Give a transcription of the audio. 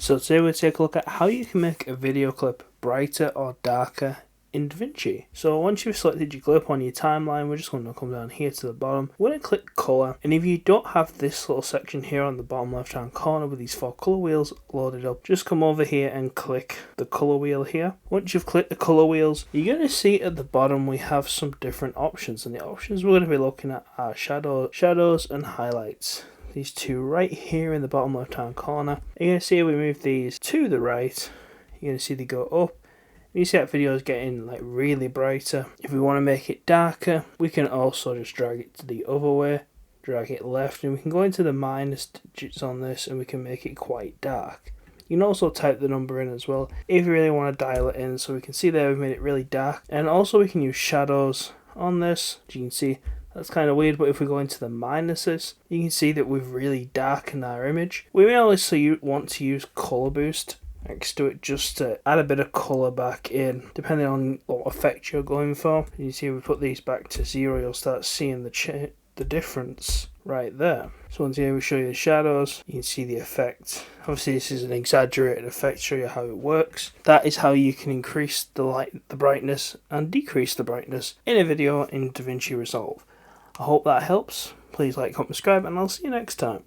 So today we'll take a look at how you can make a video clip brighter or darker in DaVinci. So once you've selected your clip on your timeline, we're just going to come down here to the bottom. We're going to click color, and if you don't have this little section here on the bottom left hand corner with these 4 color wheels loaded up, just come over here and click the color wheel here. Once you've clicked the color wheels, you're going to see at the bottom we have some different options, and the options we're going to be looking at are shadows and highlights. These two right here in the bottom left hand corner. You're going to see we move these to the right. You're going to see they go up. You see that video is getting like really brighter. If we want to make it darker, we can also just drag it to the other way, drag it left, and we can go into the minus digits on this and we can make it quite dark. You can also type the number in as well if you really want to dial it in. So we can see there we've made it really dark, and also we can use shadows on this. As you can see, that's kind of weird, but if we go into the minuses, you can see that we've really darkened our image. We may also want to use color boost next to it just to add a bit of color back in, depending on what effect you're going for. You see, if we put these back to 0, you'll start seeing the difference right there. So once again, we show you the shadows, you can see the effect. Obviously this is an exaggerated effect, show you how it works. That is how you can increase the light, the brightness, and decrease the brightness in a video in DaVinci Resolve. I hope that helps. Please like, comment, subscribe, and I'll see you next time.